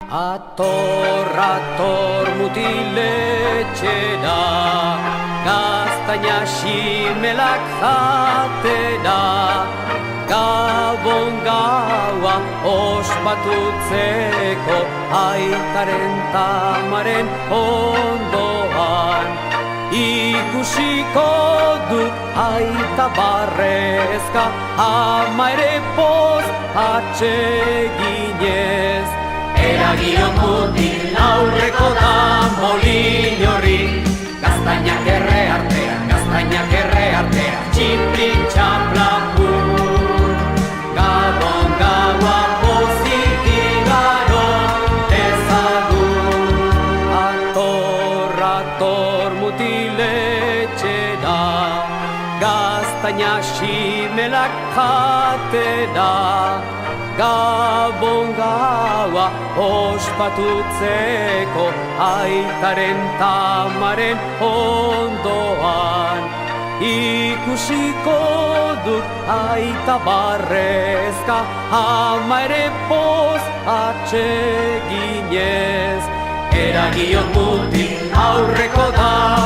Ator mutiletxera, gaztaina ximelak jatera, Gabon gaua ospatutzeko aitaren tamaren ondoan. Ikusiko dut aita barrezka, ama ere poz atseginez. Eragion mutil aurreko da molin horri, gaztainak erre artea, txiplik txaplapur. Gabon gaua pozik igaro ezagun. Ator mutiletxera, gaztaina ximelak jatera, Gabon gaua ospatutzeko aitaren tamaren ondoan. Ikusiko dut aita barrezka, ama ere poz atseginez. Eragion mutil aurreko da